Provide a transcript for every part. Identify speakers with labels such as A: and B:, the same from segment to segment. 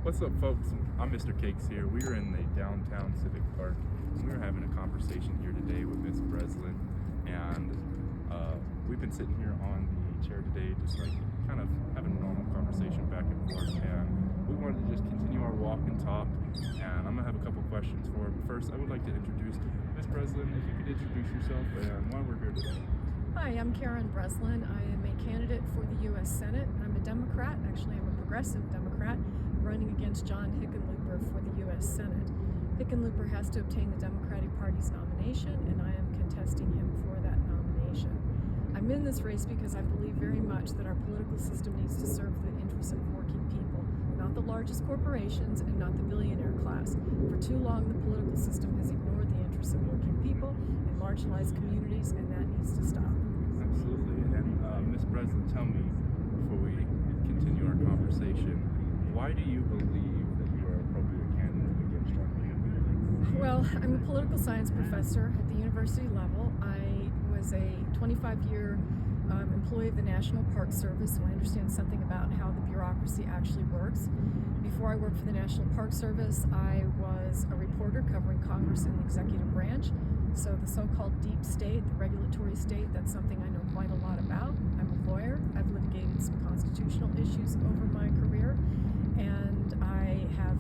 A: What's up, folks? I'm Mr. Cakes here. We are in the downtown Civic Park, and we are having a conversation here today with Miss Breslin, and we've been sitting here on the chair today, just like kind of having a normal conversation back and forth, and we wanted to just continue our walk and talk, and I'm gonna have a couple questions for her. But first, I would like to introduce Miss Breslin. If you could introduce yourself and why we're here today.
B: Hi, I'm Karen Breslin. I am a candidate for the U.S. Senate. I'm a Democrat. Actually, I'm a progressive Democrat running against John Hickenlooper for the U.S. Senate. Hickenlooper has to obtain the Democratic Party's nomination, and I am contesting him for that nomination. I'm in this race because I believe very much that our political system needs to serve the interests of working people, not the largest corporations and not the billionaire class. For too long, the political system has ignored the interests of working people and marginalized communities, and that needs to stop.
A: Absolutely. And Ms. Breslin, tell me, before we continue our conversation, why do you believe that you are an appropriate candidate against John Hickenlooper?
B: Well, I'm a political science professor at the university level. I was a 25-year employee of the National Park Service, so I understand something about how the bureaucracy actually works. Before I worked for the National Park Service, I was a reporter covering Congress and the executive branch. So the so-called deep state, the regulatory state, that's something I know quite a lot about. I'm a lawyer. I've litigated some constitutional issues over my career, and I have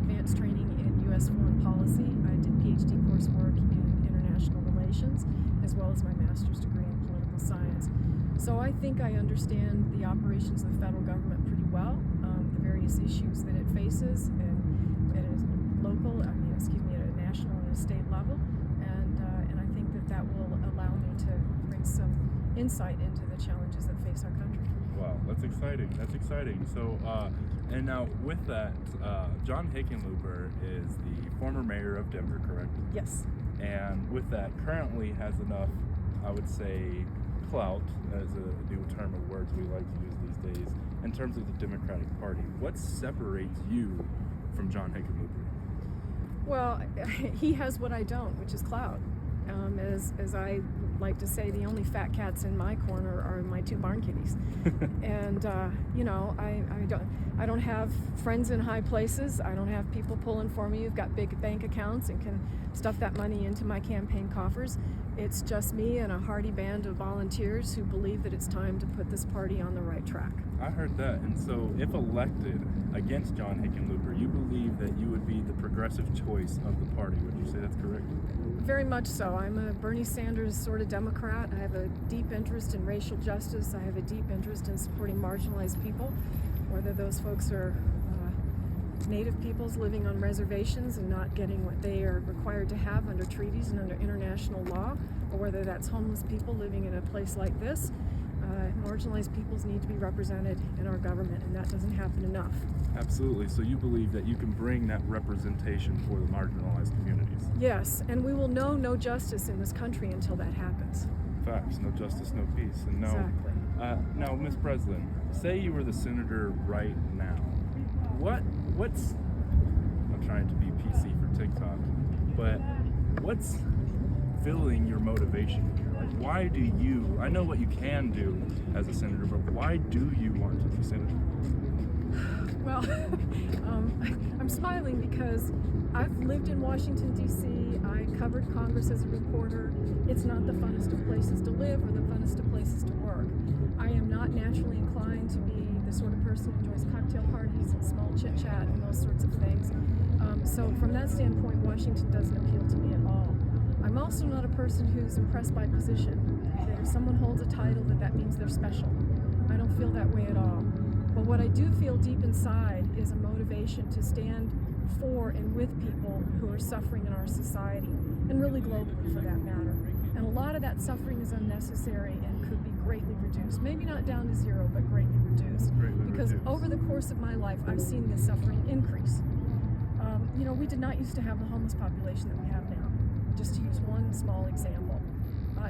B: advanced training in U.S. foreign policy. I did PhD coursework in international relations, as well as my master's degree in political science. So I think I understand the operations of the federal government pretty well, the various issues that it faces at a national and a state level, and I think that will allow me to bring some insight into the challenges that face our country.
A: Wow, that's exciting. That's exciting. So, and now with that, John Hickenlooper is the former mayor of Denver, correct?
B: Yes.
A: And with that, currently has enough, I would say, clout, as a new term of words we like to use these days, in terms of the Democratic Party. What separates you from John Hickenlooper?
B: Well, he has what I don't, which is clout. As I like to say, the only fat cats in my corner are my two barn kitties. And I don't have friends in high places. I don't have people pulling for me who've got big bank accounts and can stuff that money into my campaign coffers. It's just me and a hearty band of volunteers who believe that it's time to put this party on the right track.
A: I heard that. And so if elected against John Hickenlooper, you believe that you would be the progressive choice of the party. Would you say that's correct?
B: Very much so. I'm a Bernie Sanders sort of Democrat. I have a deep interest in racial justice. I have a deep interest in supporting marginalized people, whether those folks are Native peoples living on reservations and not getting what they are required to have under treaties and under international law, or whether that's homeless people living in a place like this. Marginalized peoples need to be represented in our government, and that doesn't happen enough.
A: Absolutely. So you believe that you can bring that representation for the marginalized communities?
B: Yes, and we will know no justice in this country until that happens.
A: Facts. No justice, no peace. And no.
B: Exactly.
A: Now, Ms. Breslin, say you were the senator right now. What's I'm trying to be PC for TikTok, but what's filling your motivation here? Like, why do you, I know what you can do as a senator, but why do you want to be senator?
B: Well, I'm smiling because I've lived in Washington, D.C. I covered Congress as a reporter. It's not the funnest of places to live or the funnest of places to work. I am not naturally inclined to be the sort of person who enjoys cocktail parties and small chit-chat and those sorts of things. So from that standpoint, Washington doesn't appeal to me at all. I'm also not a person who's impressed by position. That if someone holds a title, that means they're special. I don't feel that way at all. But what I do feel deep inside is a motivation to stand for and with people who are suffering in our society, and really globally for that matter. And a lot of that suffering is unnecessary and could be greatly reduced. Maybe not down to zero, but greatly reduced. Because over the course of my life, I've seen this suffering increase. We did not used to have the homeless population that we have now, just to use one small example.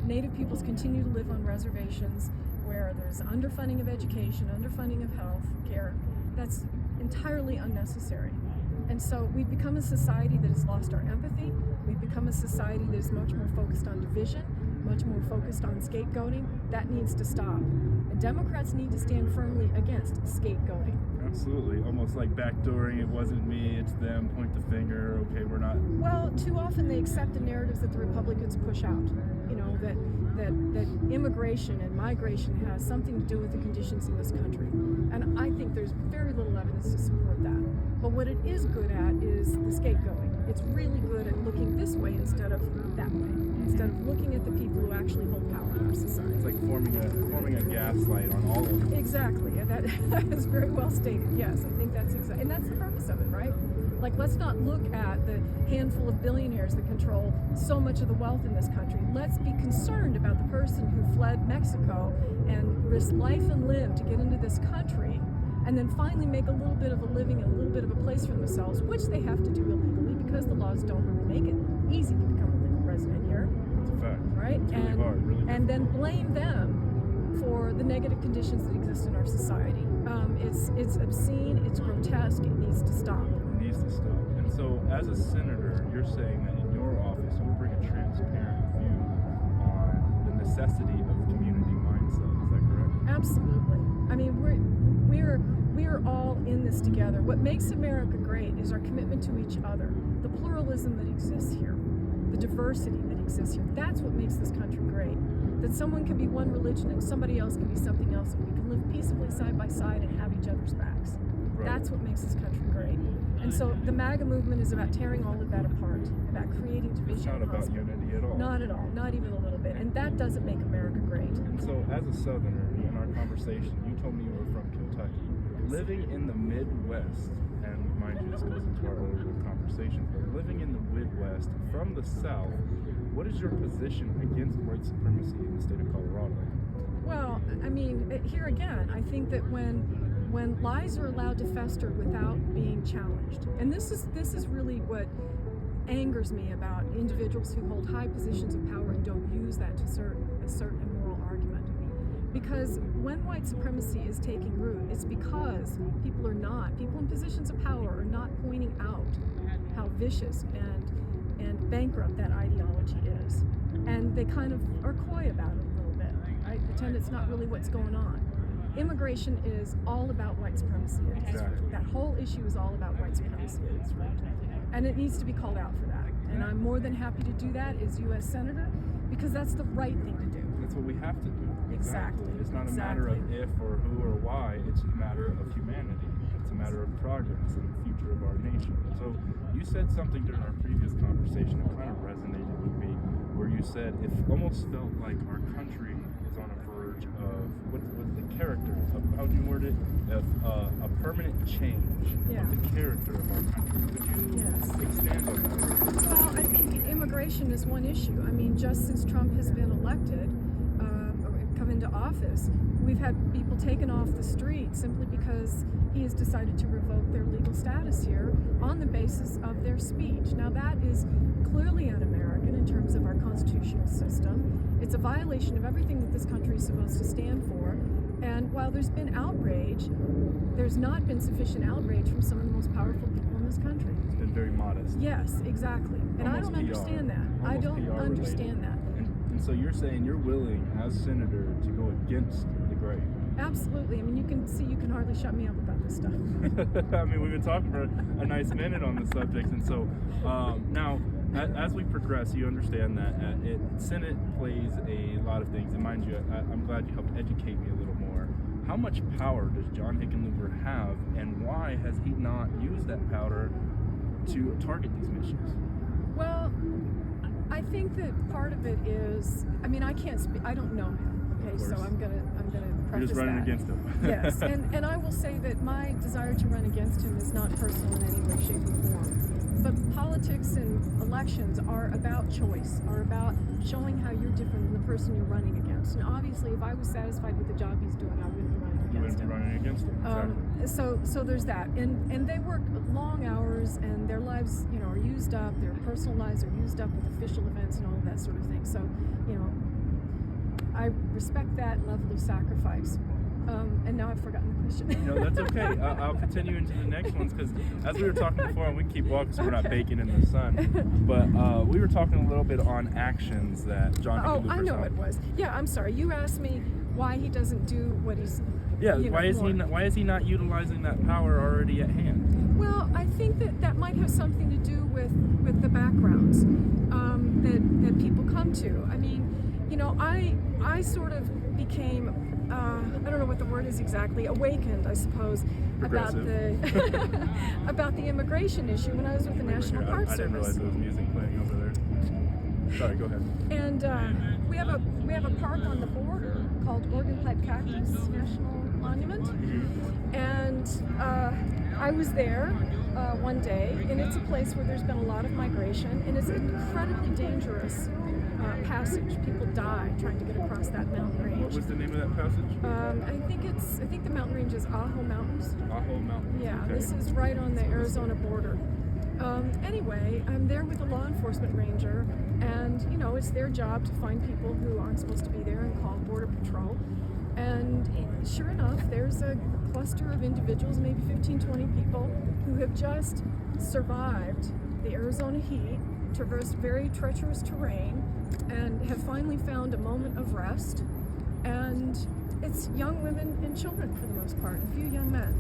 B: Native peoples continue to live on reservations where there's underfunding of education, underfunding of health care. That's entirely unnecessary. And so we've become a society that has lost our empathy. We've become a society that is much more focused on division much more focused on scapegoating. That needs to stop. And Democrats need to stand firmly against scapegoating.
A: Absolutely. Almost like backdooring, it wasn't me, it's them, point the finger, okay, we're not.
B: Well, too often they accept the narratives that the Republicans push out. You know, that immigration and migration has something to do with the conditions in this country. And I think there's very little evidence to support that. But what it is good at is the scapegoating. It's really good at looking this way instead of that way. Instead of looking at the people who actually hold power in our society.
A: It's like forming a gaslight on all of them.
B: Exactly. And that is very well stated. Yes, I think that's exactly, and that's the purpose of it, right? Like, let's not look at the handful of billionaires that control so much of the wealth in this country. Let's be concerned about the person who fled Mexico and risked life and limb to get into this country, and then finally make a little bit of a living and a little bit of a place for themselves, which they have to do illegally because the laws don't really make it easy to become a legal resident here.
A: That's a fact.
B: Right?
A: It's really hard, really
B: and then blame them for the negative conditions that exist in our society. It's obscene, it's grotesque, it needs to stop.
A: It needs to stop. And so, as a senator, you're saying that in your office you bring a transparent view on the necessity of community mindset. Is that correct?
B: Absolutely. I mean, we're all in this together. What makes America great is our commitment to each other, the pluralism that exists here, the diversity that exists here. That's what makes this country great. That someone can be one religion and somebody else can be something else, and we can live peaceably side by side and have each other's backs.
A: Right.
B: That's what makes this country great. And so the MAGA movement is about tearing all of that apart, about creating division.
A: It's not about unity at all.
B: Not at all, not even a little bit. And that doesn't make America great.
A: And so, as a Southerner, in our conversation, you told me you were from Kentucky. Living in the Midwest, and mind you, this goes into our earlier conversation, but living in the Midwest from the South, what is your position against white supremacy in the state of Colorado?
B: Well, I mean, here again, I think that when lies are allowed to fester without being challenged, and this is really what angers me about individuals who hold high positions of power and don't use that to assert a moral argument. Because when white supremacy is taking root, it's because people in positions of power are not pointing out how vicious and bankrupt that ideology is. And they kind of are coy about it a little bit, right? Pretend it's not really what's going on. Immigration is all about white supremacy at its root. That whole issue is all about white supremacy at its root. And it needs to be called out for that. And I'm more than happy to do that as U.S. Senator, because that's the right thing to do.
A: That's what we have to do.
B: Exactly.
A: It's not a matter of if or who or why, it's a matter of humanity. It's a matter of progress and the future of our nation. So you said something during our previous conversation that kind of resonated with me, where you said it almost felt like our country is on a verge of, what's the character, of, how do you word it, of a permanent change of the character of our country. Could you expand on that?
B: Well, I think immigration is one issue. I mean, just since Trump has been elected, or come into office, we've had people taken off the street simply because he has decided to revoke their legal status here on the basis of their speech. Now, that is clearly un-American in terms of our constitutional system. It's a violation of everything that this country is supposed to stand for. And while there's been outrage, there's not been sufficient outrage from some of the most powerful people in this country.
A: It's been very modest.
B: Yes, exactly. And I don't understand that. I don't understand that.
A: And so you're saying you're willing, as senator, to go against the grain?
B: Absolutely. I mean, you can hardly shut me up about this stuff.
A: I mean, we've been talking for a nice minute on the subject, and so now, as we progress, you understand that Senate plays a lot of things. And mind you, I'm glad you helped educate me a little more. How much power does John Hickenlooper have, and why has he not used that power to target these missions?
B: Well, I think that part of it is, I mean, I can't speak, I don't know him. Okay, so I'm gonna preface
A: You're just running
B: that.
A: against him.
B: Yes, and I will say that my desire to run against him is not personal in any way, shape, or form. But politics and elections are about choice, are about showing how you're different than the person you're running against. And obviously, if I was satisfied with the job he's doing, I wouldn't be running against him.
A: You wouldn't be running against him. Exactly.
B: So there's that, and they work long hours, and their lives, are used up. Their personal lives are used up with official events and all of that sort of thing. So, I respect that level of sacrifice. And now I've forgotten the conversation.
A: No, that's okay. I'll continue into the next ones because as we were talking before, and we can keep walking so we're not
B: Okay.
A: baking in the sun, but we were talking a little bit on actions that John
B: Oh,
A: Hickenlooper's
B: I know
A: on.
B: it was. Yeah, I'm sorry. You asked me why he doesn't do what he's.
A: Yeah,
B: you know,
A: why is he not utilizing that power already at hand?
B: Well, I think that might have something to do with the backgrounds that people come to. I mean, you know, I sort of became I don't know what the word is exactly, awakened, I suppose, about the about the immigration issue when I was with the National Park
A: I didn't realize
B: Service.
A: there was music playing over there. Sorry, go ahead.
B: And we have a park on the border called Organ Pipe Cactus National Monument, and I was there one day, and it's a place where there's been a lot of migration, and it's an incredibly dangerous passage. People die trying to get across that mountain range.
A: What was the name of that passage?
B: I think the mountain range is Ajo Mountains.
A: Ajo Mountains.
B: Yeah,
A: okay.
B: this is right on the Arizona border. Anyway, I'm there with a law enforcement ranger, and you know, it's their job to find people who aren't supposed to be there and call Border Patrol. And sure enough, there's a cluster of individuals, maybe 15, 20 people, who have just survived the Arizona heat, traversed very treacherous terrain, and have finally found a moment of rest. And it's young women and children for the most part, a few young men,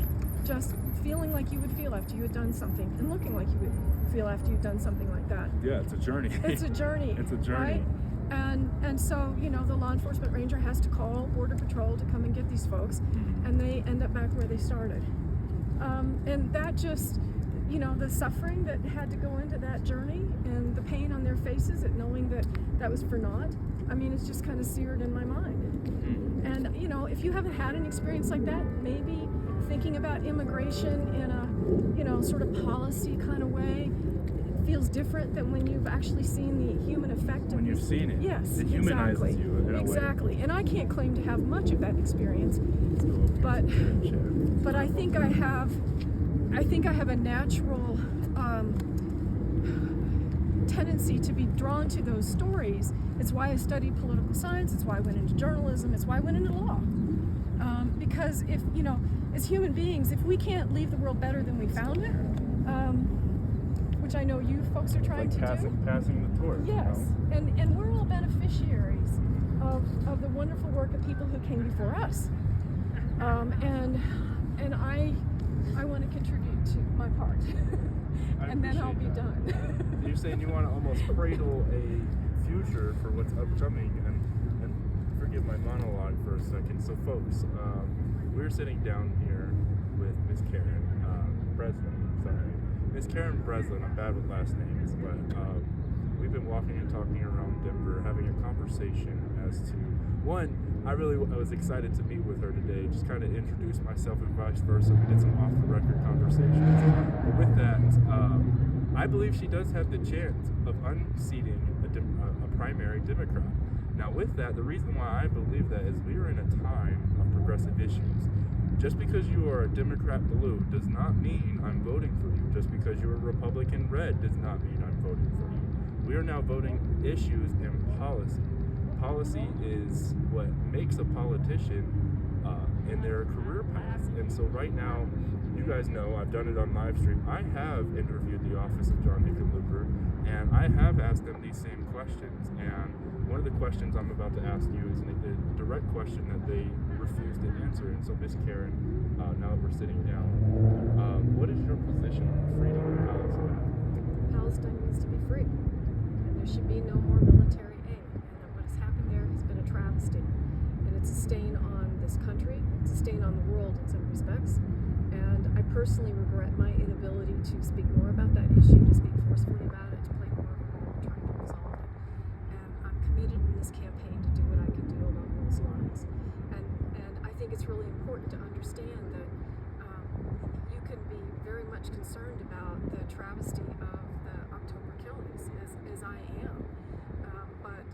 B: just feeling like you would feel after you had done something, and looking like you would feel after you'd done something like that.
A: Yeah, it's a journey.
B: It's a journey.
A: It's a journey.
B: Right? And so, you know, the law enforcement ranger has to call Border Patrol to come and get these folks, and they end up back where they started. And that just, you know, the suffering that had to go into that journey and the pain on their faces at knowing that that was for naught, I mean, it's just kind of seared in my mind. And, you know, if you haven't had an experience like that, maybe thinking about immigration in a, you know, sort of policy kind of way feels different than when you've actually seen the human effect of
A: When you've seen it.
B: Yes,
A: It humanizes
B: exactly.
A: you in a way.
B: Exactly. And I can't claim to have much of that experience, but I think I have a natural tendency to be drawn to those stories. It's why I studied political science. It's why I went into journalism. It's why I went into law. Because if, you know, as human beings, if we can't leave the world better than we found it, which I know you folks are trying to do.
A: Passing the torch.
B: Yes,
A: You know?
B: and we're all beneficiaries of the wonderful work of people who came before us. And I want to contribute to my part. And then I'll be done.
A: You're saying you want to almost cradle a future for what's upcoming, and forgive my monologue for a second. So folks, we're sitting down here with Miss Karen Breslin. Sorry, Miss Karen Breslin. I'm bad with last names, but we've been walking and talking around Denver, having a conversation as to one. I was excited to meet with her today, just kind of introduce myself and vice versa. We did some off-the-record conversations. But with that, I believe she does have the chance of unseating a primary Democrat. Now with that, the reason why I believe that is we are in a time of progressive issues. Just because you are a Democrat blue does not mean I'm voting for you. Just because you're a Republican red does not mean I'm voting for you. We are now voting issues and policy. Policy is what makes a politician in their career path. And so right now, you guys know, I've done it on live stream. I have interviewed the office of John Hickenlooper, and I have asked them these same questions. And one of the questions I'm about to ask you is a direct question that they refused to answer. And so, Miss Karen, now that we're sitting down, what is your position on freedom in Palestine?
B: Palestine needs to be free, and there should be no more military aid. And what has happened there has been a travesty, and it's a stain on this country, it's a stain on the world in some respects. And I personally regret my inability to speak more about that issue, to speak forcefully about it, to play more of a role trying to resolve it. And I'm committed in this campaign to do what I can do along those lines. And I think it's really important to understand that you can be very much concerned about the travesty of the October killings, as I am. But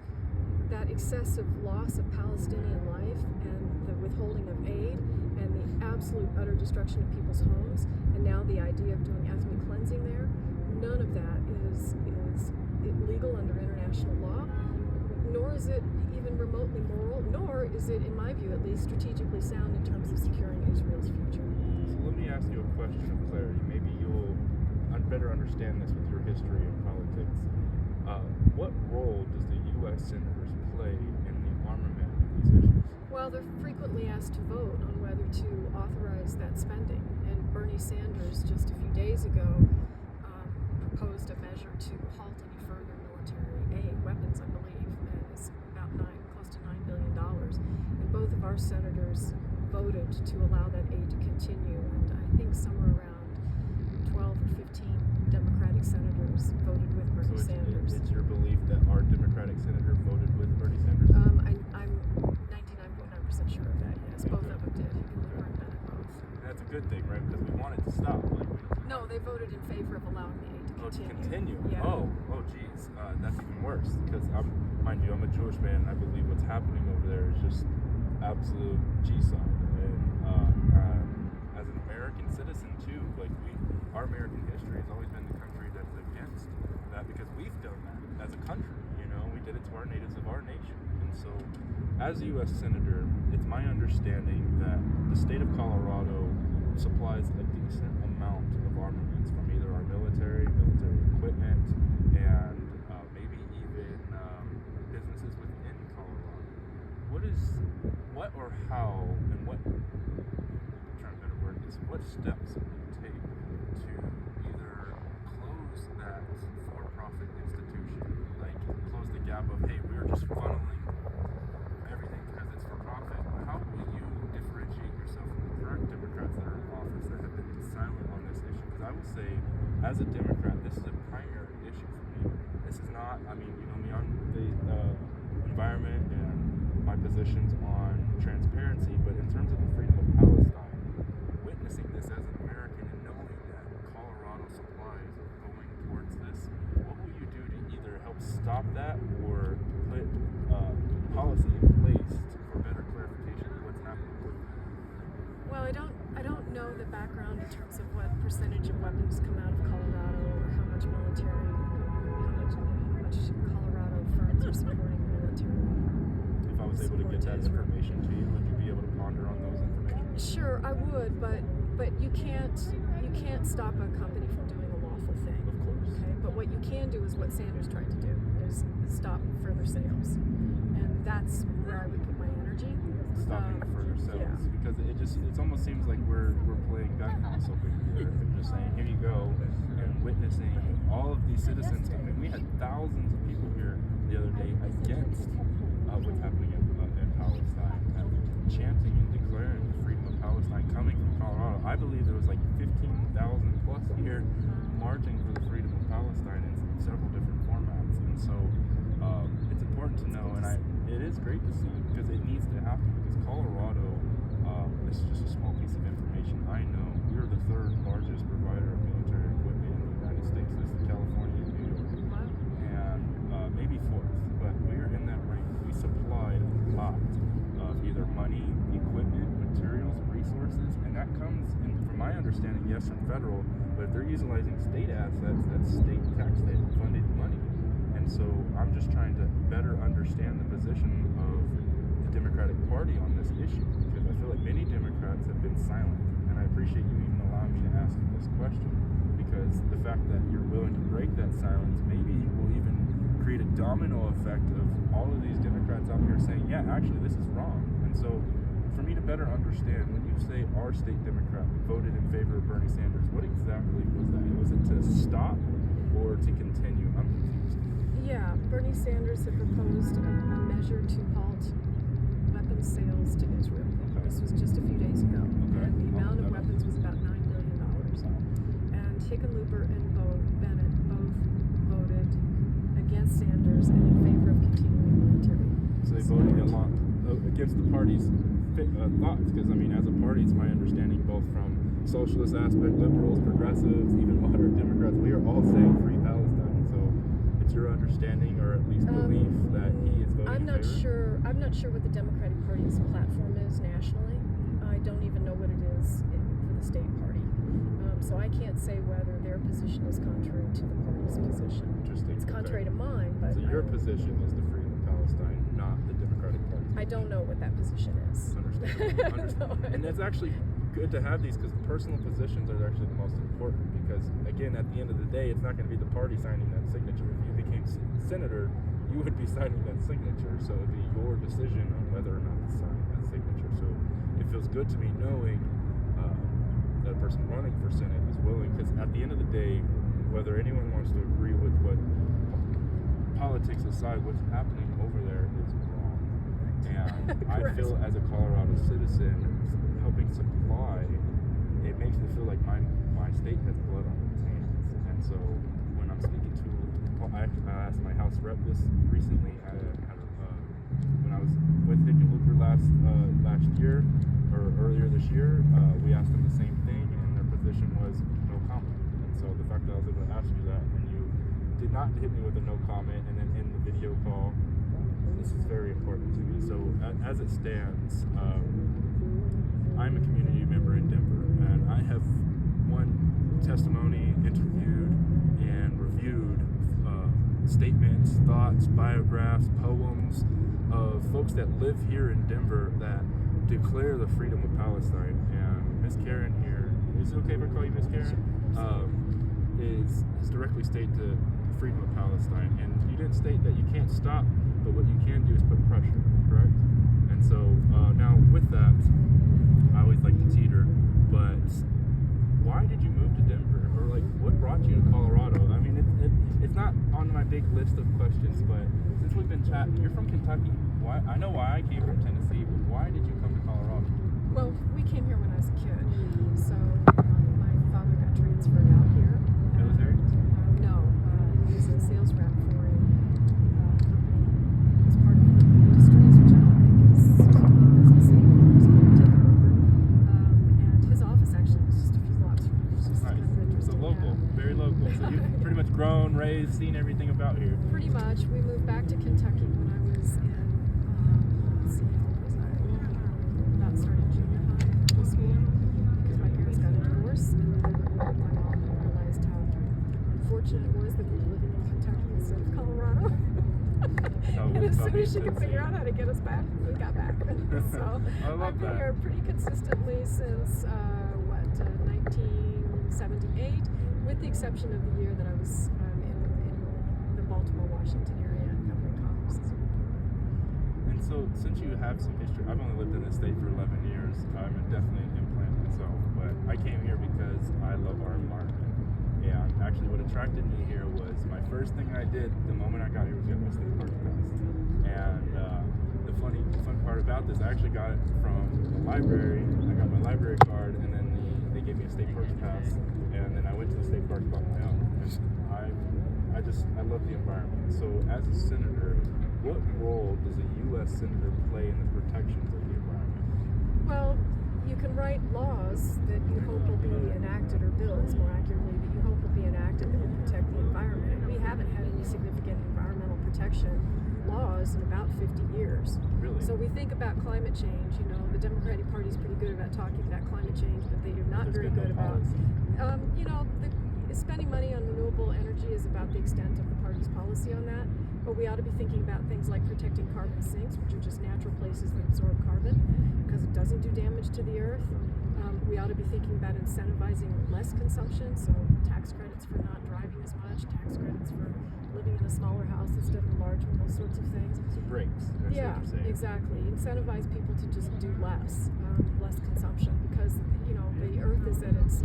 B: that excessive loss of Palestinian life and the withholding of aid and the absolute utter destruction of people's homes, and now the idea of doing ethnic cleansing there, none of that is illegal under international law, nor is it even remotely moral, nor is it, in my view at least, strategically sound in terms of securing Israel's future.
A: So let me ask you a question of clarity. Maybe you'll better understand this with your history and politics. What role does the U.S. senators play in the armament of these issues?
B: Well, they're frequently asked to vote on whether to authorize that spending. And Bernie Sanders, just a few days ago, proposed a measure to halt any further military aid, weapons, I believe, and it's about close to $9 billion. And both of our senators voted to allow that aid to continue. And I think somewhere around 12 or 15 Democratic senators voted with Bernie Sanders.
A: It's your belief that our Democratic senator voted with Bernie Sanders?
B: I'm 99.9% sure of that, yes. Both of them did. Hickenlooper and Bennett both.
A: That's a good thing, right? Because we want it to stop.
B: No, they voted in favor of allowing the aid to continue.
A: To continue?
B: Yeah.
A: Oh, geez. That's even worse. Because, mind you, I'm a Jewish man, and I believe what's happening over there is just absolute G-side. And as an American citizen, too, our American history has always been the country that's against that because we've done that as a country. We did it to our natives of our nation. And so, as a U.S. Senator, it's my understanding that the state of Colorado supplies a decent amount of armaments from either our military equipment, and maybe even businesses within Colorado. What or how, and what, I'm trying to better word this, what steps will you take to either close that for-profit institution, close the gap of, hey, we're just funneling everything because it's for profit. How will you differentiate yourself from the current Democrats that are in office that have been silent on this issue? Because I will say, as a Democrat, this is a primary issue for me. This is not, you know me on the environment and my positions on transparency, but in terms of the freedom of Palestine, witnessing this as an American and knowing that Colorado supplies are going towards this, what will you do to either help stop that or put policy in place for better clarification of what's happening with that?
B: Well, I don't know the background in terms of what percentage of weapons come out of Colorado or how much Colorado firms are supporting the military.
A: If I was able to get that information to you, would you be able to ponder on those information?
B: Sure, I would, but you can't stop a company from doing a lawful thing.
A: Of course.
B: Okay, but what you can do is what Sanders tried to do, is stop further sales, and that's where I would put my energy.
A: Stopping further sales,
B: yeah.
A: Because it almost seems like we're playing gun house over here and just saying, here you go, and witnessing all of these citizens. We had thousands of people here the other day against what's happening in Palestine, chanting and declaring the freedom of Palestine coming from Colorado. I believe there was 15,000 plus here marching for the freedom of Palestine in several different formats, and so it's important to know, and it is great to see because it needs to happen, because Colorado, this is just a small piece of information I know, we are the third largest provider of military equipment in the United States. This is California and New York, and maybe fourth, but we're in that rank. We supply a lot of either money, equipment, materials, resources, and that comes, from my understanding, yes, from federal, but if they're utilizing state assets, that's state tax-funded money. And so I'm just trying to better understand the position of the Democratic Party on this issue, because I feel like many Democrats have been silent, and I appreciate you even allowing me to ask you this question, because the fact that you're willing to break that silence maybe will even create a domino effect of all of these Democrats out here saying, yeah, actually this is wrong. And so for me to better understand, when you say our state Democrat voted in favor of Bernie Sanders, what exactly was that? Was it to stop or to continue? I'm confused.
B: Yeah, Bernie Sanders had proposed a measure to halt weapons sales to Israel.
A: Okay.
B: This was just a few days ago.
A: Okay.
B: And the amount of weapons was about $9 billion. And Hickenlooper and Bennett both voted against Sanders and in favor of continuing military.
A: So they voted against the party's thoughts, because as a party, it's my understanding, both from socialist aspect, liberals, progressives, even moderate Democrats, we are all saying free Palestine. So it's your understanding, or at least belief, that he is voting in favor?
B: I'm not sure what the Democratic Party's platform is nationally. I don't even know what it is for the state party. So I can't say whether their position is contrary to the party's position.
A: Interesting.
B: It's contrary to mine, but
A: so your position is the freedom of Palestine. Palestine, not the Democratic Party.
B: I don't know what that position is.
A: Understandable. And it's actually good to have these because personal positions are actually the most important because, again, at the end of the day, it's not going to be the party signing that signature. If you became senator, you would be signing that signature, so it would be your decision on whether or not to sign that signature. So it feels good to me knowing that a person running for Senate is willing, because at the end of the day, whether anyone wants to agree with what politics aside, what's happening over there is wrong. And I feel as a Colorado citizen, helping supply, it makes me feel like my state has blood on its hands. And so when I'm speaking to, I asked my House rep this recently. When I was with Hickenlooper last year or earlier this year, we asked them the same thing, and their position was no comment. And so the fact that I was able to ask you that, and you did not hit me with a no comment, and then in the video call, this is very important to me. So as it stands, I'm a community member in Denver, and I have won testimony, interviewed, and reviewed statements, thoughts, biographs, poems of folks that live here in Denver that declare the freedom of Palestine. And Miss Karen here, is it okay if I call you Miss Karen? Is directly state the freedom of Palestine. And you didn't state that you can't stop, but what you can do is put pressure, correct? And so now with that, I always like to teeter, but why did you move to Denver? Or like, what brought you to Colorado? I mean, it's not on my big list of questions, but since we've been chatting, you're from Kentucky. Why? I know why I came from Tennessee, but why did you come to Colorado?
B: Well, we came here when I was a kid, so my father got transferred out here.
A: Military?
B: No, he was a sales rep for a company. He was part of the industries, which I don't think is the same. It was taken over, and his office actually was just a few blocks from here. It's just
A: Nice.
B: kind of interesting.
A: So local, very local. So you've pretty much grown, raised, seen everything about here.
B: Pretty much. We moved back to Kentucky when I was in, let's see, how old was I? About starting junior high school, because my parents got a divorce, and then my mom realized how unfortunate it was that we were living in Kentucky instead of Colorado. And as soon as she could figure out how to get us back, we got back. So
A: I love
B: I've been
A: that.
B: here pretty consistently since 1978, with the exception of the year that I was in the Baltimore, Washington area covering Congress.
A: And so, since you have some history, I've only lived in this state for 11 years. I'm definitely an implant myself, but I came here because I love our environment. And actually, what attracted me here was my first thing I did the moment I got here was get my state park pass. And the fun part about this, I actually got it from the library. I got my library card, and then they gave me a state park pass. And then I went to the state park on my own. And I love the environment. So, as a senator, what role does a U.S. senator play in the protections of the environment?
B: Well, you can write laws that you hope will be enacted, or bills more accurately, that you hope will be enacted that will protect the environment. And we haven't had any significant environmental protection laws in about 50 years.
A: Really?
B: So we think about climate change. You know, the Democratic Party is pretty good about talking about climate change, but they are not very good about, spending money on renewable energy is about the extent of the party's policy on that. But we ought to be thinking about things like protecting carbon sinks, which are just natural places that absorb carbon, because it doesn't do damage to the earth. We ought to be thinking about incentivizing less consumption, so tax credits for not driving as much, tax credits for living in a smaller house instead of a large one, those sorts of things.
A: So breaks. That's
B: Yeah,
A: what you're saying.
B: exactly. Incentivize people to just do less consumption, because the earth is at its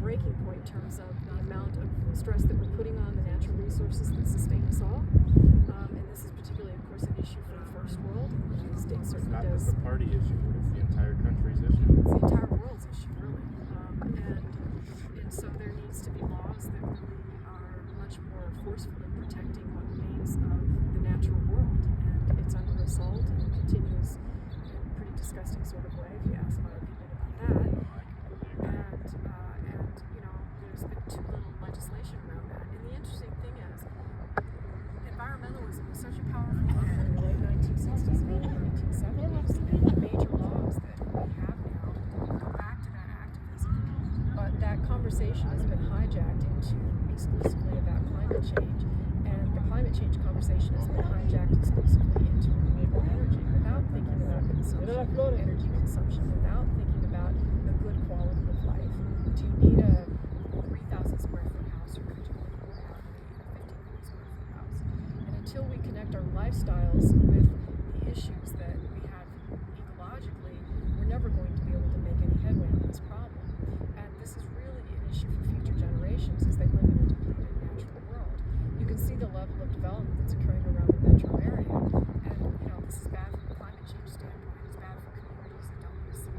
B: breaking point in terms of the amount of stress that we're putting on the natural resources that sustain us all. And this is particularly, of course, an issue for the first world. The state
A: It's
B: certainly
A: not
B: does.
A: just the party issue; it's the entire country's issue.
B: It's the entire world's issue, really. And so there needs to be laws that really are much more forceful in protecting what remains of the natural world. And it's under assault and continues in a pretty disgusting sort of way, if you ask my opinion about that. And there's been too little legislation around that. And the interesting thing is, environmentalism was such a powerful movement in the late 1960s and early 1970s, and the major laws that we have now go back to that activism. But that conversation has been hijacked into exclusively about climate change, and the climate climate change conversation has been hijacked exclusively into renewable energy without thinking about energy consumption, without thinking about a good quality of life. Do you need a 3,000 square foot house, or could you live more out of a 1,500 square foot house? And until we connect our lifestyles with the issues that we have ecologically, we're never going to be able to make any headway on this problem. And this is really an issue for future generations as they live in a depleted natural world. You can see the level of development that's occurring around the metro area. And, this is bad from a climate change standpoint. It's bad for communities that don't want to see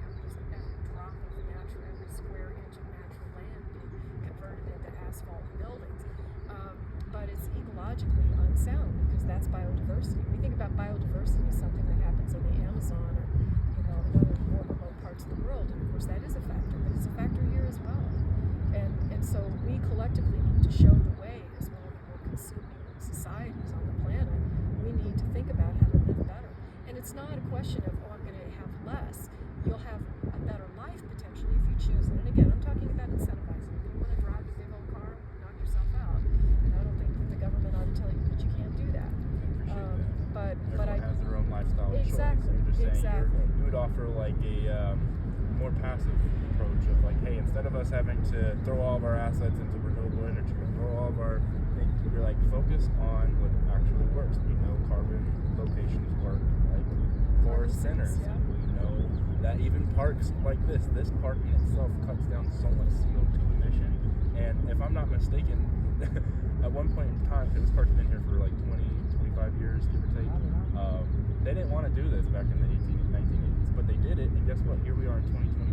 B: every drop of natural, every square inch of natural land being converted into asphalt and buildings. But it's ecologically unsound because that's biodiversity. We think about biodiversity as something that happens in the Amazon or, in other more remote parts of the world. And of course that is a factor, but it's a factor here as well. And so we collectively need to show the way as one of the more consuming societies on the planet. We need to think about how to live better. And it's not a question of, I'm going to have less. You'll have a better life potentially if you choose it. And again, I'm talking about incentivizing. If you want to drive a big old car, knock yourself out. And I don't think that the government ought to tell you that you can't do that. But
A: Everyone has their own lifestyle
B: exactly,
A: choice. You're just saying you would offer like a more passive approach of like, hey, instead of us having to throw all of our assets into renewable energy or throw all of our things, you're like focused on what actually works. We know carbon locations work like for centers.
B: Yeah.
A: And we know that even parks like this park in itself cuts down so much CO2 emission. And if I'm not mistaken, at one point in time, because this park's been here for like 20, 25 years, give or take, they didn't want to do this back in the 1980s, but they did it, and guess what? Here we are in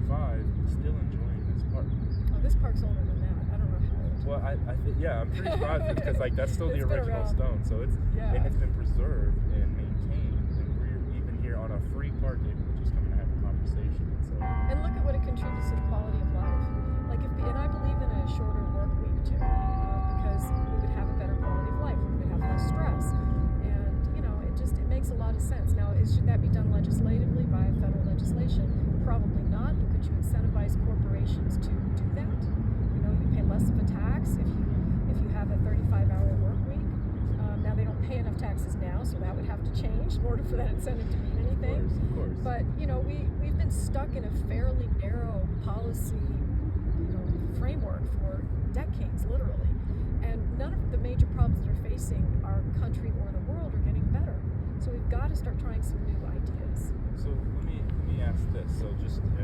A: 2025, still enjoying this park.
B: Oh, this park's older than that. I don't know how old.
A: Well, I'm pretty surprised because like that's still the original stone, so it's and it's been preserved and maintained, and we're even here on a free park day, we're just coming to have a conversation. So.
B: And look at what it contributes to the quality of life. Like and I believe in a shorter work week too, because we would have a better quality of life. We would have less stress. It makes a lot of sense. Now, should that be done legislatively by federal legislation? Probably not, but could you incentivize corporations to do that? You pay less of a tax if you have a 35-hour work week. Now, they don't pay enough taxes now, so that would have to change in order for that incentive to mean anything.
A: Of course.
B: But, we've been stuck in a fairly narrow policy framework for decades, literally. And none of the major problems that are facing our country or the world are getting better. So we've got to start trying some new ideas.
A: So let me ask this. So just to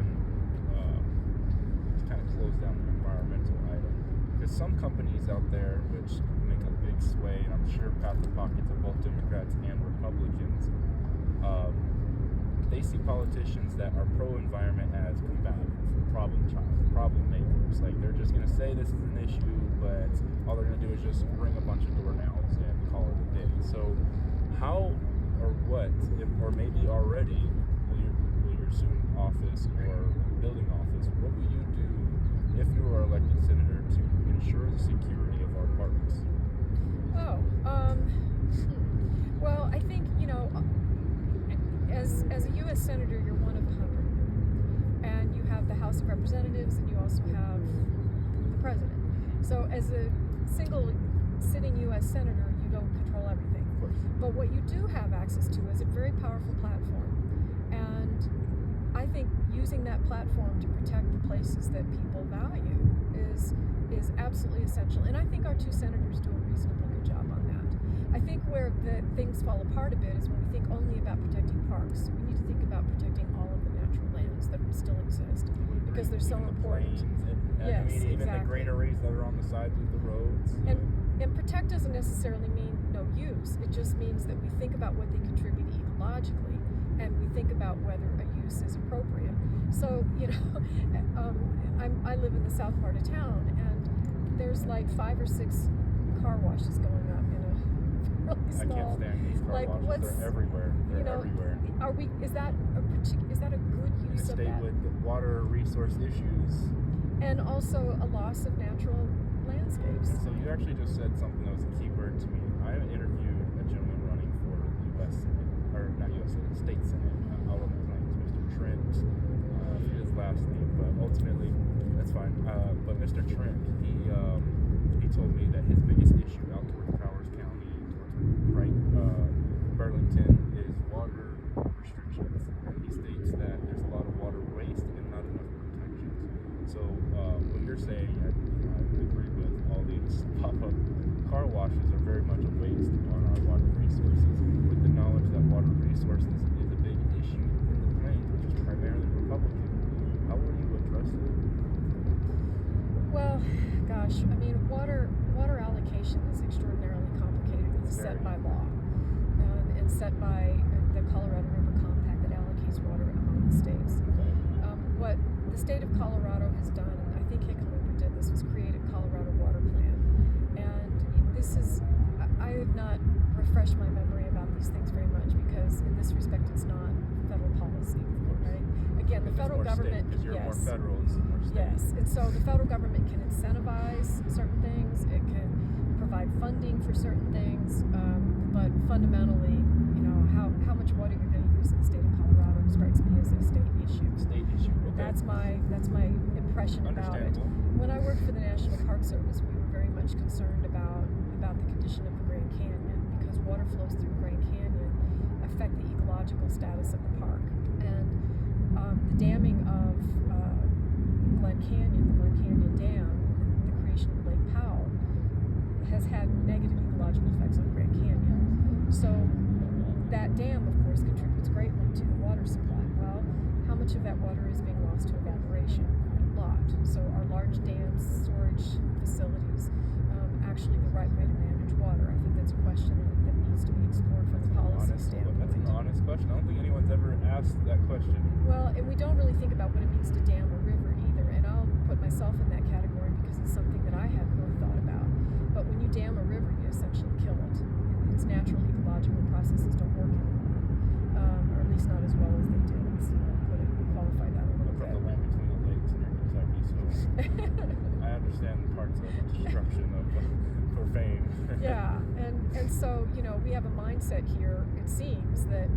A: kind of close down the environmental item, because some companies out there which make a big sway, and I'm sure pat the pockets of both Democrats and Republicans, they see politicians that are pro-environment as combative, problem makers. Like they're just going to say this is an issue, but all they're going to do is just ring a bunch of doorknobs and call it a day. So how or what, or maybe already, will your soon office or building office, what will you do if you are elected senator to ensure the security of our parks?
B: Well, I think, as a U.S. senator, you're one of 100. And you have the House of Representatives, and you also have the president. So as a single sitting U.S. senator, you don't control everything. But what you do have access to is a very powerful platform. And I think using that platform to protect the places that people value is absolutely essential. And I think our two senators do a reasonably good job on that. I think where the things fall apart a bit is when we think only about protecting parks. We need to think about protecting all of the natural lands that still exist because they're so important.
A: Yes, even the granaries that are on the sides of the roads.
B: And protect doesn't necessarily mean no use. It just means that we think about what they contribute ecologically, and we think about whether a use is appropriate. So, I live in the south part of town, and there's like 5 or 6 car washes going up in a really small.
A: I can't stand these car washes. They're everywhere. Everywhere.
B: Is that a good use of that?
A: In a state with water resource issues.
B: And also a loss of natural landscapes.
A: So you actually just said something that was a key word to me. I interviewed a gentleman running for U.S. Senate, or not U.S. Senate, State Senate. I'll look his name, Mr. Trent. I forget his last name, but ultimately, that's fine. But Mr. Trent, he told me that his biggest issue out towards Powers County, towards car washes are very much a waste on our water resources. With the knowledge that water resources is a big issue in the Plains, which is primarily Republican, how will you address it?
B: Well, gosh, I mean, water allocation is extraordinarily complicated. It's set by law and set by the Colorado River Compact that allocates water among the states. What the state of Colorado has done, and I think Hickenlooper did this, was create a Colorado Water Plan. And this is, I have not refreshed my memory about these things very much because in this respect it's not federal policy, right? Again, the federal government,
A: because you're more
B: yes.
A: federal, it's more state.
B: Yes, and so the federal government can incentivize certain things, it can provide funding for certain things, but fundamentally, how much water you're going to use in the state of Colorado strikes me as a state issue.
A: State issue, okay.
B: That's my impression about it. When I worked for the National Park Service, we were very much concerned about the condition of the Grand Canyon because water flows through Grand Canyon affect the ecological status of the park. And the damming of Glen Canyon, the Glen Canyon Dam, the creation of Lake Powell, has had negative ecological effects on Grand Canyon. So that dam, of course, contributes greatly to the water supply. Well, how much of that water is being lost to evaporation? Quite a lot. So are large dams, storage facilities, actually the right way to manage water? I think that's a question that needs to be explored from a policy standpoint.
A: That's an honest question. I don't think anyone's ever asked that question.
B: Well, and we don't really think about what it means to dam a river either, and I'll put myself in that category because it's something that I hadn't really thought about. But when you dam a river, you essentially kill it. Its natural ecological processes don't work anymore, or at least not as well as they did. Let's qualify that a little bit.
A: From the land between the lakes and Kentucky, so I understand the parts of destruction of profane.
B: Yeah, and so we have a mindset here. It seems that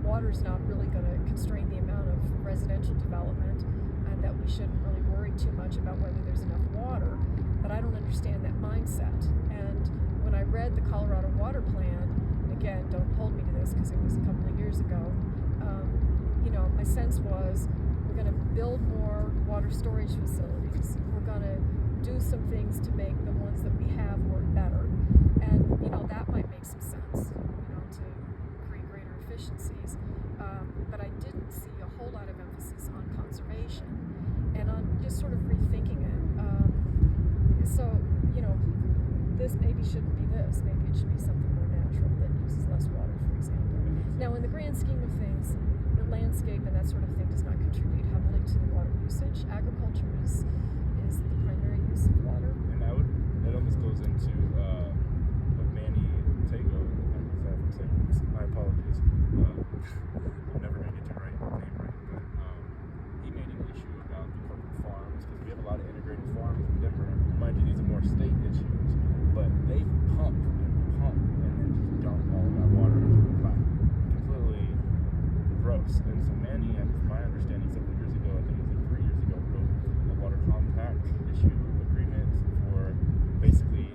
B: water's not really going to constrain the amount of residential development, and that we shouldn't really worry too much about whether there's enough water. But I don't understand that mindset. And when I read the Colorado Water Plan, again, don't hold me to this because it was a couple of years ago, my sense was we're going to build more water storage facilities. We're going to do some things to make the ones that we have work better. And, that might make some sense, to create greater efficiencies. But I didn't see a whole lot of emphasis on conservation and on just sort of rethinking it. This maybe shouldn't be this. Maybe it should be something more natural that uses less water, for example. Now, in the grand scheme of things, the landscape and that sort of thing does not contribute heavily to the water usage. Agriculture is the primary use of water.
A: And that almost goes into what Manny Tego, I'm saying, my apologies. I'm never going to get your name right, but he made an issue about the corporate farms because we have a lot of integrated farms in Denver. Mind you, these are more state issues, but they pump and then just dump all of that water into the pipe. Completely gross. And so Manny, from my understanding, several years ago, I think it was like 3 years ago, wrote a water compact issue agreement for basically,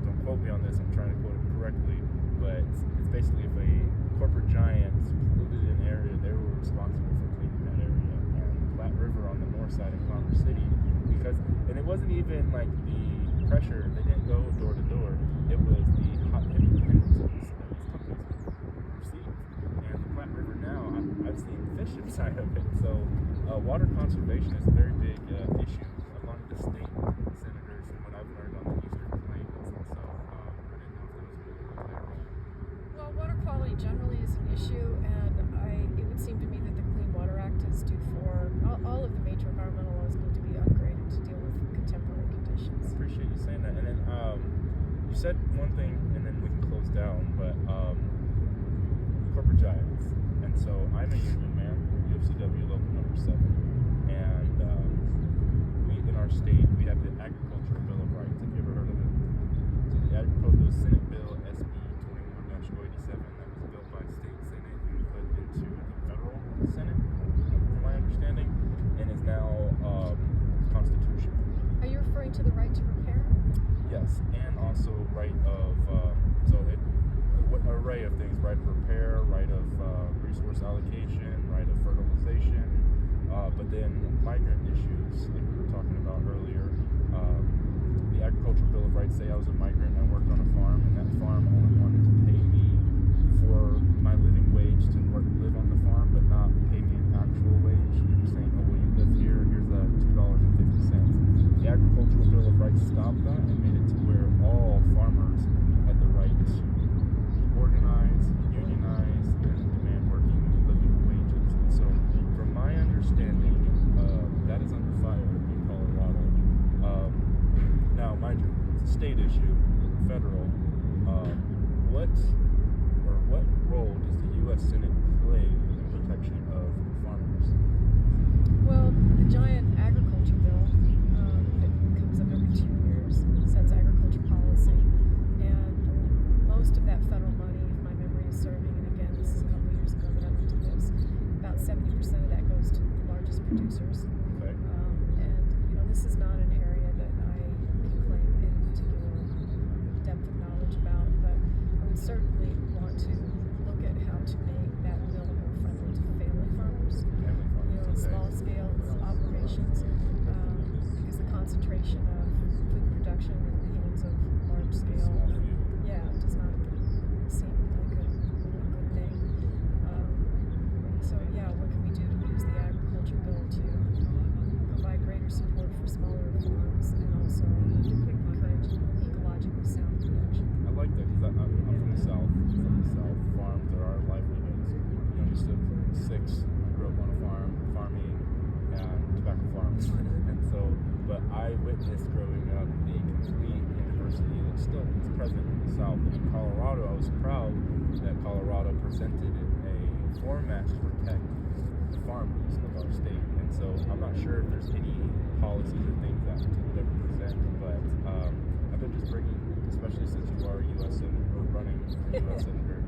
A: don't quote me on this, I'm trying to quote it correctly, but it's basically if a corporate giant polluted an area, they were responsible for cleaning that area. And Platte River on the north side of Commerce City, and it wasn't even like the pressure, they didn't go door to door, it was the hot heavy penalties that these companies received. And the Platte River now, I've seen fish inside of it. So water conservation is a very big issue among the state senators and what I've learned on the Eastern Plains. And so I didn't know if that was really there.
B: Well, water quality generally is an issue, and it would seem to me that the Clean Water Act is due for all of the major environmental laws need to be upgraded to deal with contemporary conditions.
A: I appreciate you saying that. And then you said one thing, and then we can close down, but corporate giants. And so I'm a union man, UFCW local number 7, and we in our state we have the Agricultural Bill of Rights. Have you ever heard of it? So the Agricultural Senate Bill SB 21-087 that was built by the state Senate and put into the federal Senate, from my understanding, and is now constitutional.
B: Are you referring to the right to repair?
A: Yes, and also right of an array of things: right of repair, right of resource allocation, right of fertilization, but then migrant issues, like we were talking about earlier. The Agricultural Bill of Rights say I was a migrant and I worked on a farm, and that farm only wanted to pay me for my living wage to live on the farm, but not pay me an actual wage. You're saying, oh, well, you live here, here's $2.50. The Agricultural Bill of Rights stopped that and made it to where all farmers had the right to organize, unionize, and demand working living wages. And so, from my understanding, that is under fire in Colorado. Now, mind you, it's a state issue, federal. What role does the U.S. Senate play in the protection of farmers?
B: Well, the giant agriculture bill that comes up every 2 years sets agriculture policy, and most of that federal money, if my memory is serving, and again, this is a couple years ago that I looked at this, about 70% of that goes to the largest producers.
A: Okay.
B: And this is not an area that I can claim any particular depth of knowledge about, but I would certainly want to look at how to make that bill more friendly to family farmers.
A: Family farmers. Okay.
B: Small scale operations, because the concentration of food production in the hands of large scale, does not seem like a good thing. What can we do to use the agriculture bill to provide greater support for smaller farms and also encourage ecologically sound production?
A: I like that because I'm from the South. Farms are our livelihoods. Youngest of six. I grew up on a farm, farming and tobacco farms. And so, but I witnessed growing up the complete diversity that still is present in the South. And in Colorado, I was proud that Colorado presented a format to protect the farmers of our state. And so I'm not sure if there's any policies or things that you would ever present, but I've been just bringing, especially since you are a U.S. Senator, or running for U.S. Senator,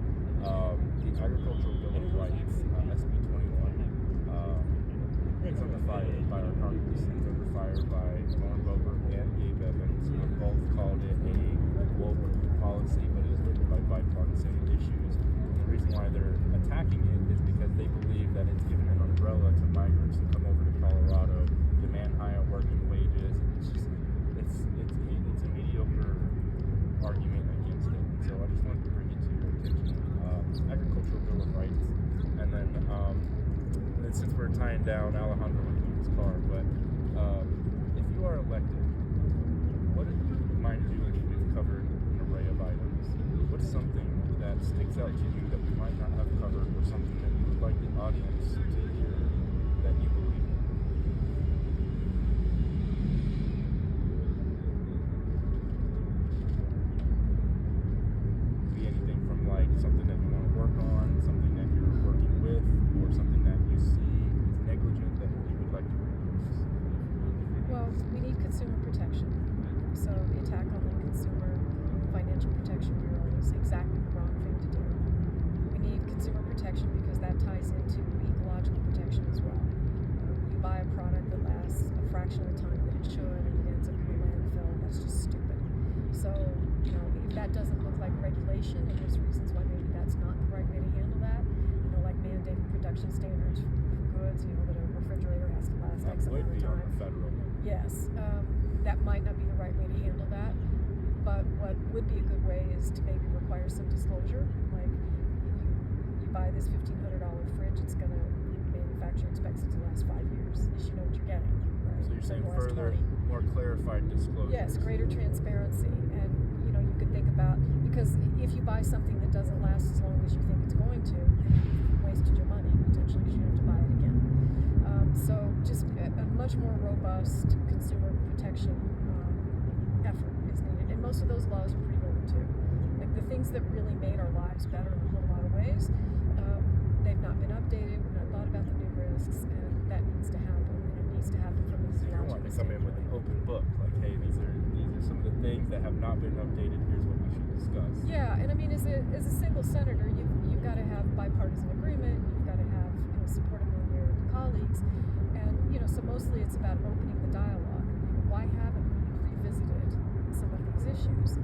A: the Agricultural Bill of Rights, SB 21, it's under fire by our Congress. It's under fire by Lauren Boebert and Gabe Evans, who have both called it a woke policy, but it is written by bipartisan issues. And the reason why they're attacking it is because they believe that it's given an umbrella to migrants who come over to Colorado, demand higher working wages. It's a mediocre argument against it. So I just wanted to bring it to your attention. Agricultural Bill of Rights, and then since we're tying down Alejandro with his car, but if you are elected, what do you mind doing? We've covered an array of items. What's something that sticks out to you that we might not have covered, or something that you would like the audience to hear that you believe in? Could be anything from like something that you want to work on, something that you're working with, or something that you see is negligent that you would like to reduce.
B: Well, we need consumer protection. So the attack on the Consumer Financial Protection Bureau is exactly the wrong thing to do. We need consumer protection because that ties into ecological protection as well. You buy a product that lasts a fraction of the time that it should and it ends up in a landfill, that's just stupid. So, if that doesn't look like regulation, and there's reasons why maybe that's not the right way to handle that, like mandating production standards for goods, that a refrigerator has to last X amount of time.
A: Federal.
B: Yes, that might not be the right way to handle that, but what would be a good way is to maybe require some disclosure. Like, you buy this $1,500 fridge, it's going to manufacturer expects it to last 5 years. You should know what you're getting. Right?
A: So you're saying further, more clarified disclosure.
B: Yes, greater transparency, and you could think about, because if you buy something that doesn't last as long as you think it's going to, then you've wasted your money potentially because you have to buy it again. So just a much more robust consumer protection effort is needed, and most of those laws are pretty old too. Like the things that really made our lives better in a whole lot of ways, they've not been updated. We've not thought about the new risks, and that needs to happen. And it needs to happen from the
A: So you're wanting to come in with an open book, like, hey, these are some of the things that have not been updated. Here's what we should discuss.
B: Yeah, and I mean, as a single senator, you've got to have bipartisan agreement. You've got to have support among your colleagues, and so mostly it's about opening the dialogue. Why haven't we revisited some of these issues?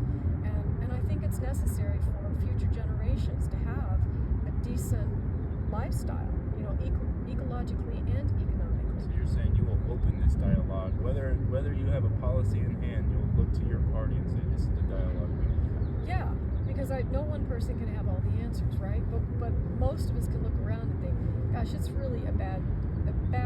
B: And I think it's necessary for future generations to have a decent lifestyle, ecologically and economically.
A: So you're saying you will open this dialogue, whether you have a policy in hand, you'll look to your party and say, this is the
B: because no one person can have all the answers, right? But most of us can look around and think, gosh, it's really a bad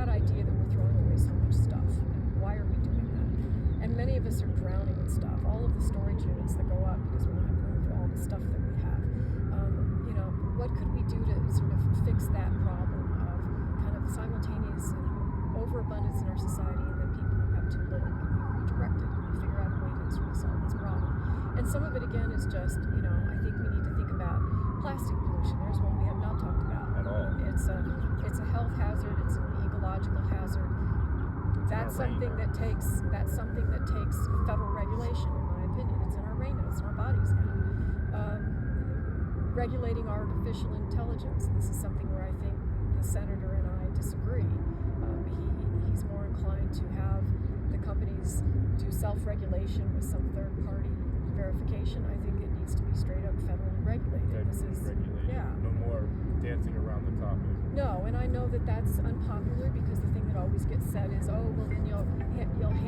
B: idea that we're throwing away so much stuff. Why are we doing that? And many of us are drowning in stuff. All of the storage units that go up because we don't have room for all the stuff that we have. What could we do to sort of fix that problem of kind of simultaneous overabundance in our society, and then people who have too little? Can we redirect it? Can we figure out a way to sort of solve this problem? And some of it, again, is just, I think we need to think about plastic pollution. There's one we have not talked about
A: At all.
B: It's a health hazard. It's an ecological hazard. That's something that takes federal regulation, in my opinion. It's in our brain now. It's in our bodies now. Regulating artificial intelligence. This is something where I think the senator and I disagree. He's more inclined to have the companies do self-regulation with some third-party verification. I think it needs to be straight up federally regulated.
A: No more dancing around the topic.
B: No, and I know that that's unpopular because the thing that always gets said is, oh, well, then you'll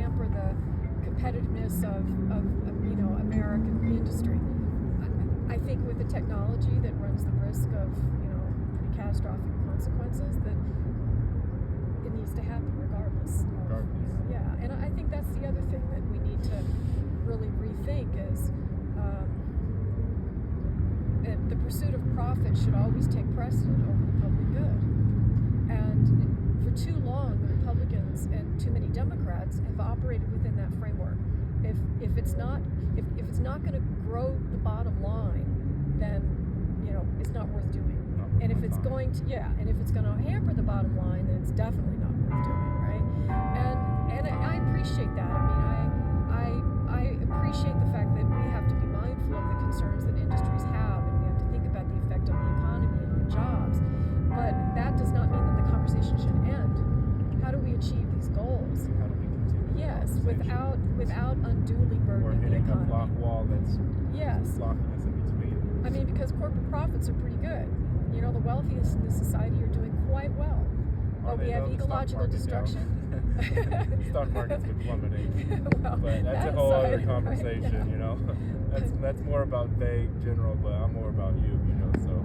B: hamper the competitiveness of American industry. I think with the technology that runs the risk of pretty catastrophic consequences, that it needs to happen regardless. And I think that's the other thing that we need to really rethink is that the pursuit of profit should always take precedent over the public good. And for too long, the Republicans and too many Democrats have operated within that framework. If it's not going to grow the bottom line, then it's not worth doing. And if it's going to hamper the bottom line, then it's definitely not worth doing, right? And I appreciate that. I appreciate the fact that we have to be mindful of the concerns that industries have, and we have to think about the effect on the economy and on jobs. But that does not mean that the conversation should end. How do we achieve these goals?
A: How do we continue?
B: Yes, without unduly burdening the economy.
A: Or hitting a block wall that's blocking us in between.
B: Because corporate profits are pretty good. The wealthiest in this society are doing quite well. But we have ecological destruction.
A: Stock market's been plummeting.
B: Well,
A: but that's a whole other conversation,
B: right?
A: That's more about vague, general, but I'm more about you, so.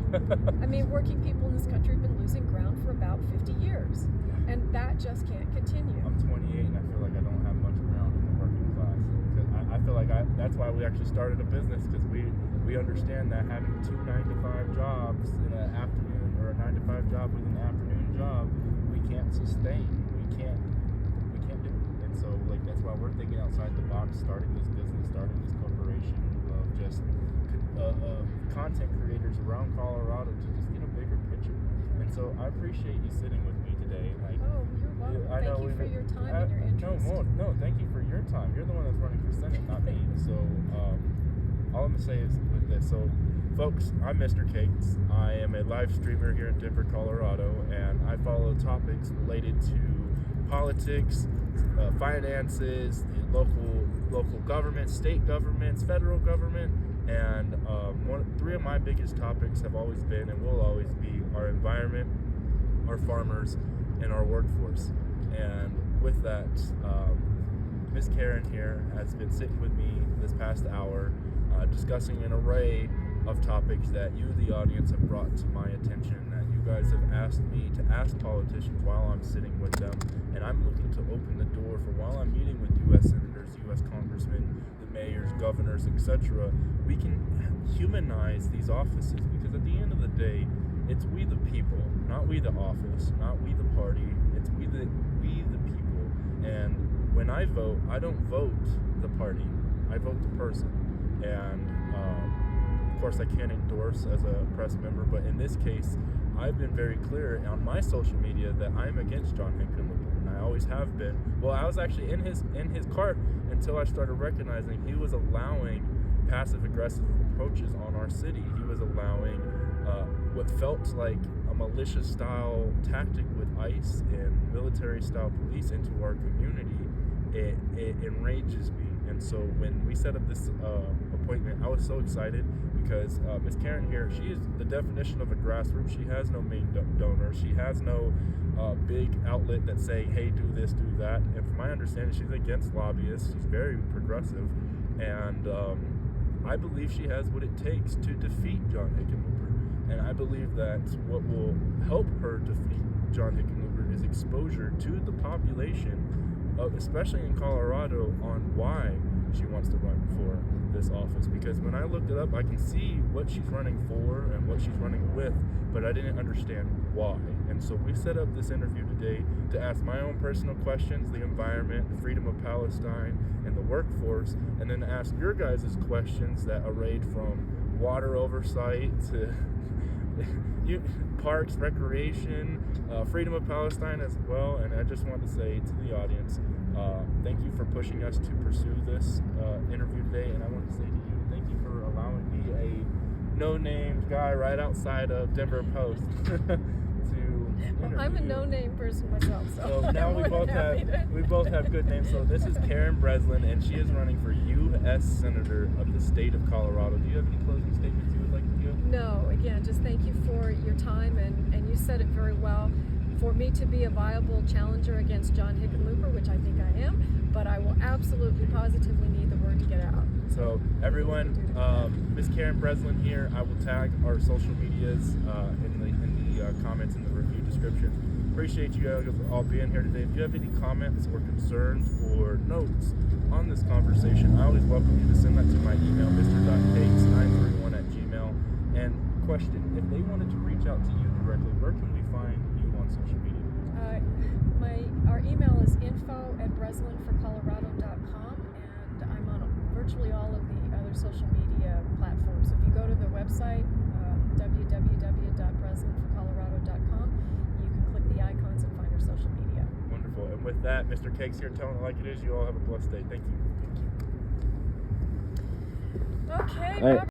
B: Working people in this country have been losing ground for about 50 years. And that just can't continue.
A: I'm 28 and I feel like I don't have much ground in the working class. I feel like that's why we actually started a business, because we understand that having 2 9-to-5 jobs in an afternoon, or a 9-to-5 job with an afternoon job, we can't sustain. We can't do it. And so that's why we're thinking outside the box, starting this business, starting this corporation of just content creators around Colorado to just get a bigger picture. And so I appreciate you sitting with me today.
B: You're welcome. Thank you for your time and your interest.
A: No, thank you for your time. You're the one that's running for Senate, not me. So all I'm going to say is with this. So, folks, I'm Mr. Cakes. I am a live streamer here in Denver, Colorado, and I follow topics related to politics, finances, local government, state governments, federal government, and 3 of my biggest topics have always been and will always be our environment, our farmers, and our workforce. And with that, Miss Karen here has been sitting with me this past hour, discussing an array of topics that you, the audience, have brought to my attention, that you guys have asked me to ask politicians while I'm sitting with them. And I'm looking to open the door for, while I'm meeting with U.S. senators, U.S. congressmen, the mayors, governors, etc., we can humanize these offices, because at the end of the day, it's we the people, not we the office, not we the party, it's we the people. And when I vote, I don't vote the party, I vote the person. And of course I can't endorse as a press member, but in this case, I've been very clear on my social media that I'm against John Hickenlooper, and I always have been. Well, I was actually in his cart until I started recognizing he was allowing passive-aggressive approaches on our city. He was allowing what felt like a militia-style tactic with ICE and military-style police into our community. It enrages me. And so when we set up this appointment, I was so excited because Miss Karen here, she is the definition of a grassroots. She has no main donor. She has no big outlet that's saying, hey, do this, do that. And from my understanding, she's against lobbyists. She's very progressive. And I believe she has what it takes to defeat John Hickenlooper. And I believe that what will help her defeat John Hickenlooper is exposure to the population, especially in Colorado, on why she wants to run for this office. Because when I looked it up, I can see what she's running for and what she's running with, but I didn't understand why. And so we set up this interview today to ask my own personal questions, the environment, the freedom of Palestine, and the workforce, and then ask your guys' questions that arrayed from water oversight to parks, recreation, freedom of Palestine as well. And I just want to say to the audience, thank you for pushing us to pursue this interview today. And I want to say to you, thank you for allowing me, a no-name guy right outside of Denver Post, to interview
B: I'm a
A: you.
B: no-name person myself,
A: So now we both have good names. So this is Karen Breslin, and she is running for U.S. Senator of the state of Colorado. Do you have any closing statements you would like to give?
B: No, again, just thank you for your time, and you said it very well. For me to be a viable challenger against John Hickenlooper, which I think I am, but I will absolutely positively need the word to get out.
A: So everyone, Miss Karen Breslin here. I will tag our social medias in the comments in the review description. Appreciate you guys all being here today. If you have any comments or concerns or notes on this conversation, I always welcome you to send that to my email, mr.cakes931@gmail. And question, if they wanted to reach out to you directly, where can we find you on social media?
B: Our email is info@breslinforcolorado.com, and I'm on virtually all of the other social media platforms. If you go to the website, www.breslinforcolorado.com, you can click the icons and find our social media.
A: Wonderful. And with that, Mr. Cakes here telling it like it is. You all have a blessed day. Thank you.
B: Okay.
C: All right.